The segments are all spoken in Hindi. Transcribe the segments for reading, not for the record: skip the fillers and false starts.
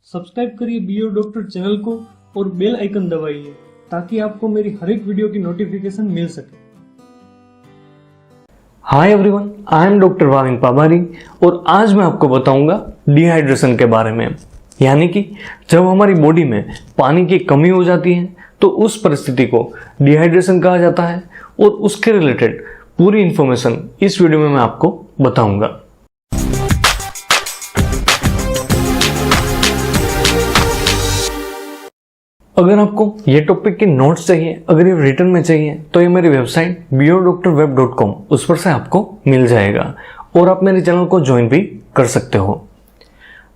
सब्सक्राइब करिए बीओ डॉक्टर चैनल को और बेल आइकन दबाइए ताकि आपको मेरी हर एक वीडियो की नोटिफिकेशन मिल सके। Hi everyone, I am doctor Bhavin Pabari और आज मैं आपको बताऊंगा डिहाइड्रेशन के बारे में। यानी कि जब हमारी बॉडी में पानी की कमी हो जाती है तो उस परिस्थिति को डिहाइड्रेशन कहा जाता है और उसके रिलेटेड पूरी इंफॉर्मेशन इस वीडियो में मैं आपको बताऊंगा। अगर आपको ये टॉपिक के नोट्स चाहिए, अगर ये रिटर्न में चाहिए तो ये मेरी वेबसाइट biodoctorweb.com उस पर से आपको मिल जाएगा और आप मेरे चैनल को ज्वाइन भी कर सकते हो।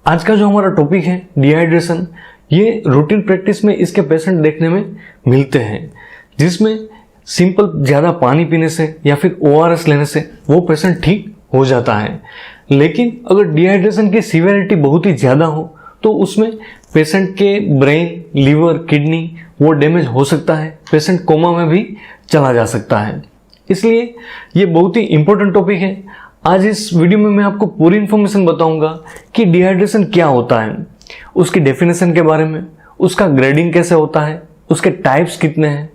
आज का जो हमारा टॉपिक है डिहाइड्रेशन, ये रूटीन प्रैक्टिस में इसके पेशेंट देखने में मिलते हैं जिसमें सिंपल ज़्यादा पानी पीने से या फिर ORS लेने से वो पेशेंट ठीक हो जाता है। लेकिन अगर डिहाइड्रेशन की सीवियरिटी बहुत ही ज़्यादा हो तो उसमें पेशेंट के ब्रेन, लीवर, किडनी वो डैमेज हो सकता है, पेशेंट कोमा में भी चला जा सकता है। इसलिए ये बहुत ही इंपॉर्टेंट टॉपिक है। आज इस वीडियो में मैं आपको पूरी इंफॉर्मेशन बताऊंगा कि डिहाइड्रेशन क्या होता है, उसकी डेफिनेशन के बारे में, उसका ग्रेडिंग कैसे होता है, उसके टाइप्स कितने हैं,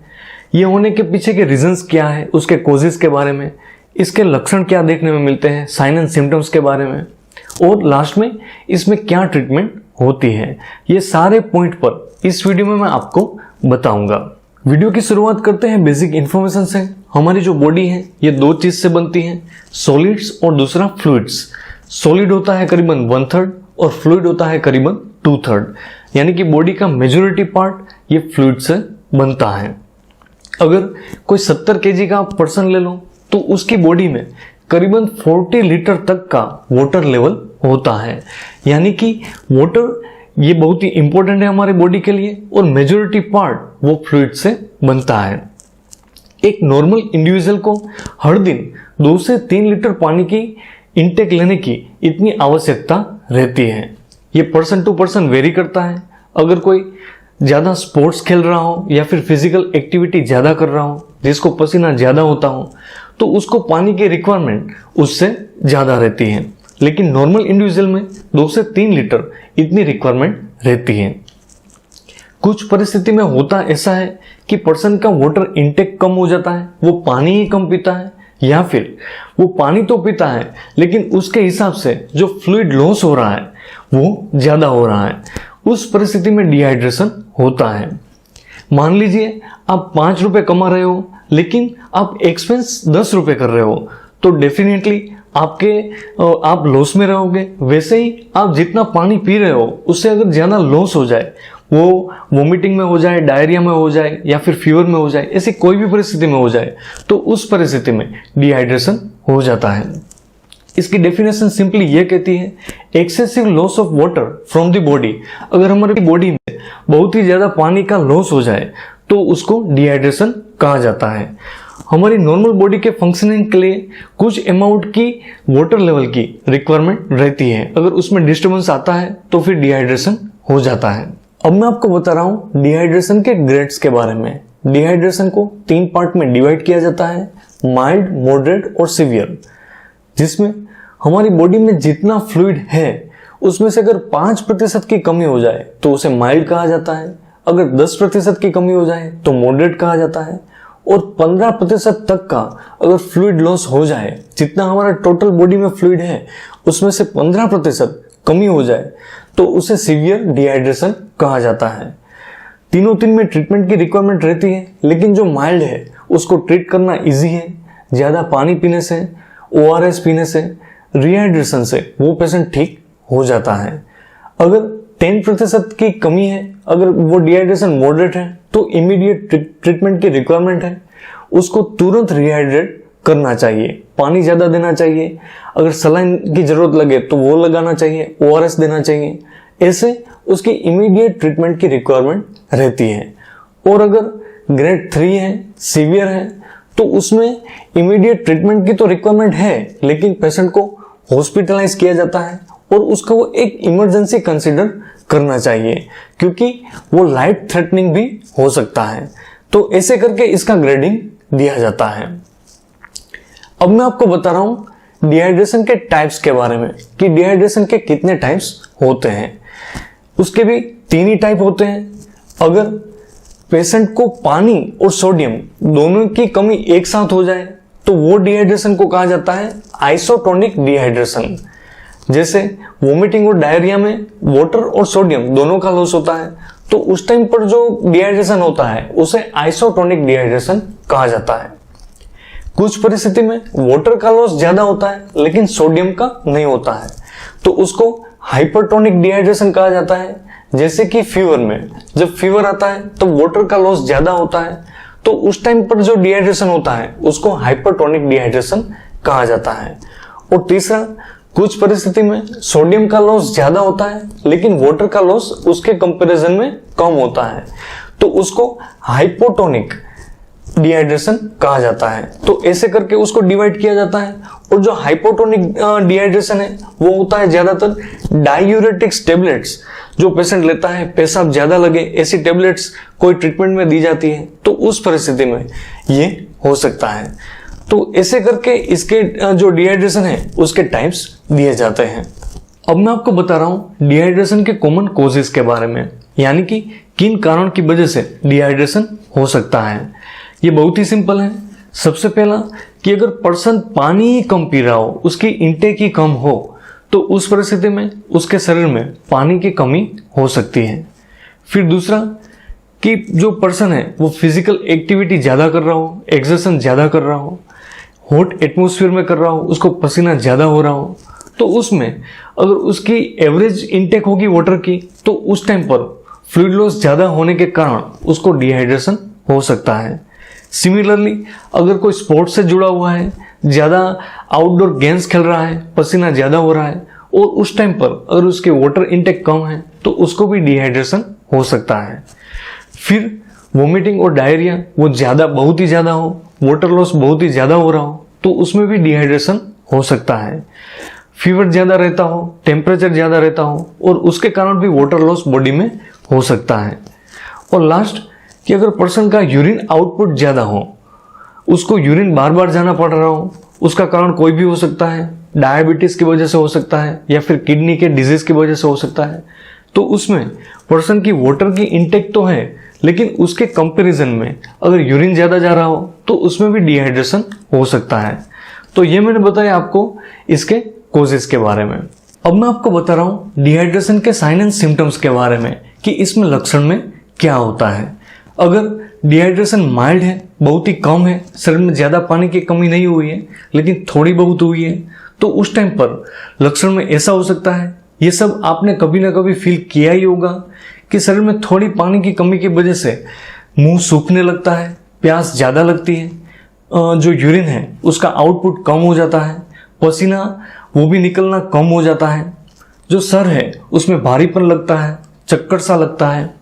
ये होने के पीछे के रीजंस क्या है, उसके कॉजेज के बारे में, इसके लक्षण क्या देखने में मिलते हैं, साइन एंड सिम्टम्स के बारे में, और लास्ट में इसमें क्या ट्रीटमेंट होती है। ये सारे पॉइंट पर इस वीडियो में मैं आपको बताऊंगा। वीडियो की शुरुआत करते हैं बेसिक इन्फॉर्मेशन से। हमारी जो बॉडी है ये दो चीज से बनती है, सॉलिड्स और दूसरा फ्लूइड्स। सॉलिड होता है करीबन 1/3 और फ्लूइड होता है करीबन 2/3, यानी कि बॉडी का मेजॉरिटी पार्ट ये फ्लूइड से बनता है। अगर कोई 70 kg का पर्सन ले लो तो उसकी बॉडी में करीबन 40 लीटर तक का वाटर लेवल होता है। यानी कि वाटर ये बहुत ही इंपॉर्टेंट है हमारे बॉडी के लिए और मेजॉरिटी पार्ट वो फ्लूइड से बनता है। एक नॉर्मल इंडिविजुअल को हर दिन 2 से 3 लीटर पानी की इंटेक लेने की इतनी आवश्यकता रहती है। ये पर्सन टू पर्सन वेरी करता है। अगर कोई ज़्यादा स्पोर्ट्स खेल रहा हो या फिर फिजिकल एक्टिविटी ज़्यादा कर रहा हो, जिसको पसीना ज़्यादा होता हो, तो उसको पानी की रिक्वायरमेंट उससे ज़्यादा रहती है। लेकिन नॉर्मल इंडिविजुअल में 2 से 3 लीटर इतनी रिक्वायरमेंट रहती है। कुछ परिस्थिति में होता ऐसा है कि पर्सन का वाटर इंटेक कम हो जाता है, वो पानी ही कम पीता है, या फिर वो पानी तो पीता है लेकिन उसके हिसाब से जो फ्लूइड लॉस हो रहा है वो ज़्यादा हो रहा है। उस परिस्थिति में डिहाइड्रेशन होता है। मान लीजिए आप 5 रुपए कमा रहे हो लेकिन आप एक्सपेंस 10 रुपए कर रहे हो, तो डेफिनेटली आप लॉस में रहोगे। वैसे ही आप जितना पानी पी रहे हो उससे अगर ज़्यादा लॉस हो जाए, वो वोमिटिंग में हो जाए, डायरिया में हो जाए या फिर फीवर में हो जाए, ऐसी कोई भी परिस्थिति में हो जाए, तो उस परिस्थिति में डिहाइड्रेशन हो जाता है। इसकी डेफिनेशन सिंपली ये कहती है, excessive loss of water from the body. अगर हमारी बॉडी में बहुत ही ज़्यादा पानी का लॉस हो जाए तो उसको डिहाइड्रेशन कहा जाता है। हमारी नॉर्मल बॉडी के फंक्शनिंग के लिए कुछ अमाउंट की वाटर लेवल की रिक्वायरमेंट रहती है। अगर उसमें डिस्टर्बेंस आता है तो फिर डिहाइड्रेशन हो जाता है। अब मैं आपको बता रहा हूँ डिहाइड्रेशन के ग्रेड्स के बारे में। डिहाइड्रेशन को 3 पार्ट में डिवाइड किया जाता है, माइल्ड, मॉडरेट और सीवियर, जिसमें हमारी बॉडी में जितना फ्लूइड है उसमें से अगर 5% की कमी हो जाए तो उसे माइल्ड कहा जाता है, अगर 10% की कमी हो जाए तो मॉडरेट कहा जाता है, और 15% तक का अगर फ्लूइड लॉस हो जाए, जितना हमारा टोटल बॉडी में फ्लूइड है उसमें से 15% कमी हो जाए तो उसे सीवियर डिहाइड्रेशन कहा जाता है। तीनों में ट्रीटमेंट की रिक्वायरमेंट रहती है, लेकिन जो माइल्ड है उसको ट्रीट करना इजी है। ज़्यादा पानी पीने से, ORS पीने से, रिहाइड्रेशन से वो पेशेंट ठीक हो जाता है। अगर 10% की कमी है, अगर वो डिहाइड्रेशन मॉडरेट है, तो इमीडिएट ट्रीटमेंट की रिक्वायरमेंट है, उसको तुरंत रिहाइड्रेट करना चाहिए, पानी ज़्यादा देना चाहिए, अगर सलाइन की ज़रूरत लगे तो वो लगाना चाहिए, ORS देना चाहिए। ऐसे उसकी इमीडिएट ट्रीटमेंट की रिक्वायरमेंट रहती है। और अगर ग्रेड 3 है, सीवियर है, तो उसमें इमीडिएट ट्रीटमेंट की तो रिक्वायरमेंट है, लेकिन पेशेंट को हॉस्पिटलाइज किया जाता है और उसको एक इमरजेंसी कंसिडर करना चाहिए, क्योंकि वो लाइफ थ्रेटनिंग भी हो सकता है। तो ऐसे करके इसका ग्रेडिंग दिया जाता है। अब मैं आपको बता रहा हूं डिहाइड्रेशन के टाइप्स के बारे में कि डिहाइड्रेशन के कितने टाइप्स होते हैं। उसके भी 3 ही टाइप होते हैं। अगर पेशेंट को पानी और सोडियम दोनों की कमी एक साथ हो जाए तो वो डिहाइड्रेशन को कहा जाता है आइसोटोनिक डिहाइड्रेशन। जैसे वोमिटिंग और डायरिया में वाटर और सोडियम दोनों का लॉस होता है, तो उस टाइम पर जो डिहाइड्रेशन होता है उसे आइसोटोनिक डिहाइड्रेशन कहा जाता है। कुछ परिस्थिति में वाटर का लॉस ज्यादा होता है लेकिन सोडियम का नहीं होता है, तो उसको हाइपरटोनिक डिहाइड्रेशन कहा जाता है। जैसे कि फीवर में, जब फीवर आता है तो वाटर का लॉस ज्यादा होता है, तो उस टाइम पर जो डिहाइड्रेशन होता है उसको हाइपरटोनिक डिहाइड्रेशन कहा जाता है। और तीसरा, कुछ परिस्थिति में सोडियम का लॉस ज्यादा होता है लेकिन वाटर का लॉस उसके कंपैरिजन में कम होता है, तो उसको हाइपोटोनिक डिहाइड्रेशन कहा जाता है। तो ऐसे करके उसको डिवाइड किया जाता है। और जो हाइपोटोनिक डिहाइड्रेशन है वो होता है ज्यादातर डायूरेटिक्स टेबलेट्स, जो पेशेंट लेता है, पेशाब ज्यादा लगे ऐसी टेबलेट्स कोई ट्रीटमेंट में दी जाती है, तो उस परिस्थिति में ये हो सकता है। तो ऐसे करके इसके जो डिहाइड्रेशन है उसके टाइप्स दिए जाते हैं। अब मैं आपको बता रहा हूं डिहाइड्रेशन के कॉमन कॉजेस के बारे में, यानी कि किन कारण की वजह से डिहाइड्रेशन हो सकता है। ये बहुत ही सिंपल है। सबसे पहला कि अगर पर्सन पानी ही कम पी रहा हो, उसकी इंटेक ही कम हो, तो उस परिस्थिति में उसके शरीर में पानी की कमी हो सकती है। फिर दूसरा कि जो पर्सन है वो फिजिकल एक्टिविटी ज़्यादा कर रहा हो, एक्सरसाइज ज़्यादा कर रहा हो, हॉट एटमॉस्फेयर में कर रहा हो, उसको पसीना ज़्यादा हो रहा हो, तो उसमें अगर उसकी एवरेज इंटेक होगी वाटर की, तो उस टाइम पर फ्लूइड लॉस ज़्यादा होने के कारण उसको डिहाइड्रेशन हो सकता है। सिमिलरली अगर कोई स्पोर्ट्स से जुड़ा हुआ है, ज़्यादा आउटडोर गेम्स खेल रहा है, पसीना ज़्यादा हो रहा है, और उस टाइम पर अगर उसके वाटर इंटेक कम है तो उसको भी डिहाइड्रेशन हो सकता है। फिर वोमिटिंग और डायरिया वो ज़्यादा, बहुत ही ज़्यादा हो, वाटर लॉस बहुत ही ज़्यादा हो रहा हो, तो उसमें भी डिहाइड्रेशन हो सकता है। फीवर ज़्यादा रहता हो, टेम्परेचर ज़्यादा रहता हो, और उसके कारण भी वाटर लॉस बॉडी में हो सकता है। और लास्ट कि अगर पर्सन का यूरिन आउटपुट ज़्यादा हो, उसको यूरिन बार बार जाना पड़ रहा हो, उसका कारण कोई भी हो सकता है, डायबिटीज की वजह से हो सकता है या फिर किडनी के डिजीज की वजह से हो सकता है, तो उसमें पर्सन की वाटर की इंटेक तो है लेकिन उसके कंपैरिजन में अगर यूरिन ज़्यादा जा रहा हो तो उसमें भी डिहाइड्रेशन हो सकता है। तो ये मैंने बताया आपको इसके कोजेस के बारे में। अब मैं आपको बता रहा हूँ डिहाइड्रेशन के साइन एंड सिम्टम्स के बारे में कि इसमें लक्षण में क्या होता है। अगर डिहाइड्रेशन माइल्ड है, बहुत ही कम है, शरीर में ज़्यादा पानी की कमी नहीं हुई है लेकिन थोड़ी बहुत हुई है, तो उस टाइम पर लक्षण में ऐसा हो सकता है, ये सब आपने कभी ना कभी फील किया ही होगा कि शरीर में थोड़ी पानी की कमी की वजह से मुंह सूखने लगता है, प्यास ज़्यादा लगती है, जो यूरिन है उसका आउटपुट कम हो जाता है, पसीना वो भी निकलना कम हो जाता है, जो सर है उसमें भारीपन लगता है, चक्कर सा लगता है,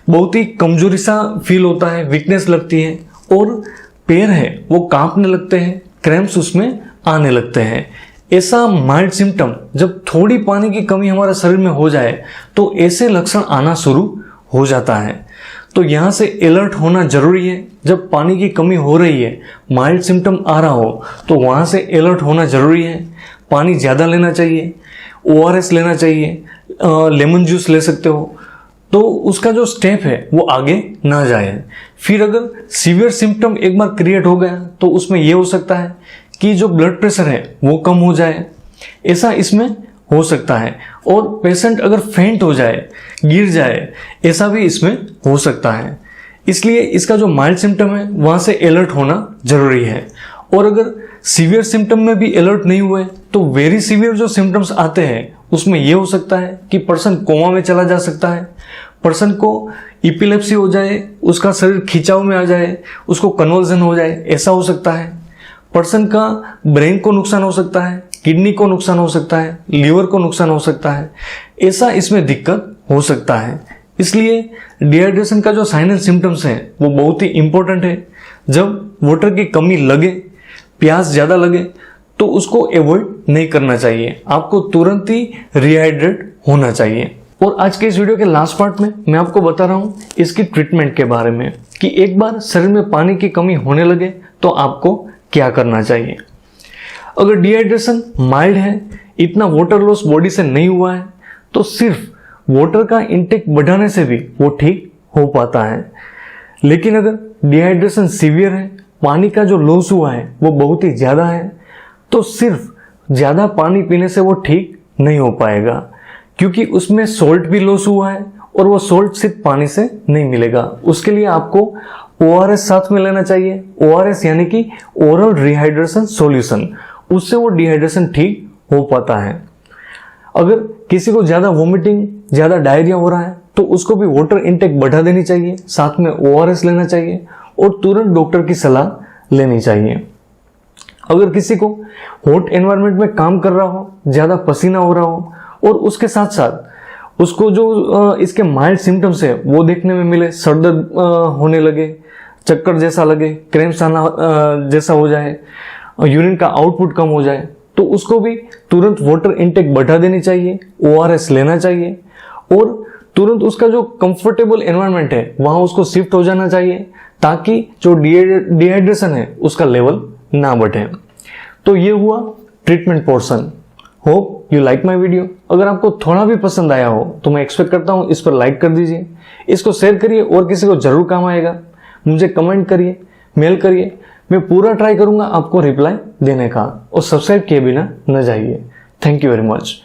बहुत ही कमजोरी सा फील होता है, वीकनेस लगती है, और पैर है वो कांपने लगते हैं, क्रैम्प्स उसमें आने लगते हैं। ऐसा माइल्ड सिम्टम जब थोड़ी पानी की कमी हमारे शरीर में हो जाए तो ऐसे लक्षण आना शुरू हो जाता है। तो यहाँ से अलर्ट होना जरूरी है। जब पानी की कमी हो रही है, माइल्ड सिम्टम आ रहा हो, तो वहाँ से अलर्ट होना जरूरी है। पानी ज़्यादा लेना चाहिए, ORS लेना चाहिए, लेमन जूस ले सकते हो, तो उसका जो स्टेप है वो आगे ना जाए। फिर अगर सीवियर सिम्टम एक बार क्रिएट हो गया तो उसमें ये हो सकता है कि जो ब्लड प्रेशर है वो कम हो जाए, ऐसा इसमें हो सकता है। और पेशेंट अगर फेंट हो जाए, गिर जाए, ऐसा भी इसमें हो सकता है। इसलिए इसका जो माइल्ड सिम्टम है वहाँ से अलर्ट होना जरूरी है। और अगर सीवियर सिम्टम में भी अलर्ट नहीं हुए तो वेरी सीवियर जो सिम्टम्स आते हैं उसमें यह हो सकता है कि पर्सन कोमा में चला जा सकता है, पर्सन को इपिलेप्सी हो जाए, उसका शरीर खिंचाव में आ जाए, उसको कन्वर्जन हो जाए, ऐसा हो सकता है। पर्सन का ब्रेन को नुकसान हो सकता है, किडनी को नुकसान हो सकता है, लीवर को नुकसान हो सकता है, ऐसा इसमें दिक्कत हो सकता है। इसलिए डिहाइड्रेशन का जो साइन एंड सिम्टम्स हैं वो बहुत ही इंपॉर्टेंट है। जब वाटर की कमी लगे, प्यास ज़्यादा लगे, तो उसको अवॉइड नहीं करना चाहिए, आपको तुरंत ही रिहाइड्रेट होना चाहिए। और आज के इस वीडियो के लास्ट पार्ट में मैं आपको बता रहा हूँ इसकी ट्रीटमेंट के बारे में कि एक बार शरीर में पानी की कमी होने लगे तो आपको क्या करना चाहिए। अगर डिहाइड्रेशन माइल्ड है, इतना वाटर लॉस बॉडी से नहीं हुआ है, तो सिर्फ वाटर का इंटेक बढ़ाने से भी वो ठीक हो पाता है। लेकिन अगर डिहाइड्रेशन सीवियर है, पानी का जो लॉस हुआ है वो बहुत ही ज़्यादा है, तो सिर्फ ज़्यादा पानी पीने से वो ठीक नहीं हो पाएगा, क्योंकि उसमें सॉल्ट भी लॉस हुआ है और वो सॉल्ट सिर्फ पानी से नहीं मिलेगा। उसके लिए आपको ORS साथ में लेना चाहिए। ORS यानी कि ओरल रिहाइड्रेशन सॉल्यूशन, उससे वो डिहाइड्रेशन ठीक हो पाता है। अगर किसी को ज़्यादा वोमिटिंग, ज़्यादा डायरिया हो रहा है तो उसको भी वाटर इनटेक बढ़ा देनी चाहिए, साथ में ORS लेना चाहिए और तुरंत डॉक्टर की सलाह लेनी चाहिए। अगर किसी को हॉट एनवायरनमेंट में काम कर रहा हो, ज़्यादा पसीना हो रहा हो और उसके साथ साथ उसको जो इसके माइल्ड सिम्टम्स है वो देखने में मिले, सर दर्द होने लगे, चक्कर जैसा लगे, क्रैम्प्स आना जैसा हो जाए, यूरिन का आउटपुट कम हो जाए, तो उसको भी तुरंत वाटर इनटेक बढ़ा देनी चाहिए, ORS लेना चाहिए और तुरंत उसका जो कंफर्टेबल एनवायरनमेंट है वहाँ उसको शिफ्ट हो जाना चाहिए, ताकि जो डिहाइड्रेशन है उसका लेवल ना बढ़े। तो ये हुआ treatment portion. Hope you like my video. अगर आपको थोड़ा भी पसंद आया हो तो मैं एक्सपेक्ट करता हूँ इस पर लाइक कर दीजिए, इसको शेयर करिए और किसी को जरूर काम आएगा। मुझे कमेंट करिए, मेल करिए, मैं पूरा ट्राई करूंगा आपको रिप्लाई देने का, और सब्सक्राइब किए बिना न जाइए। Thank you very much.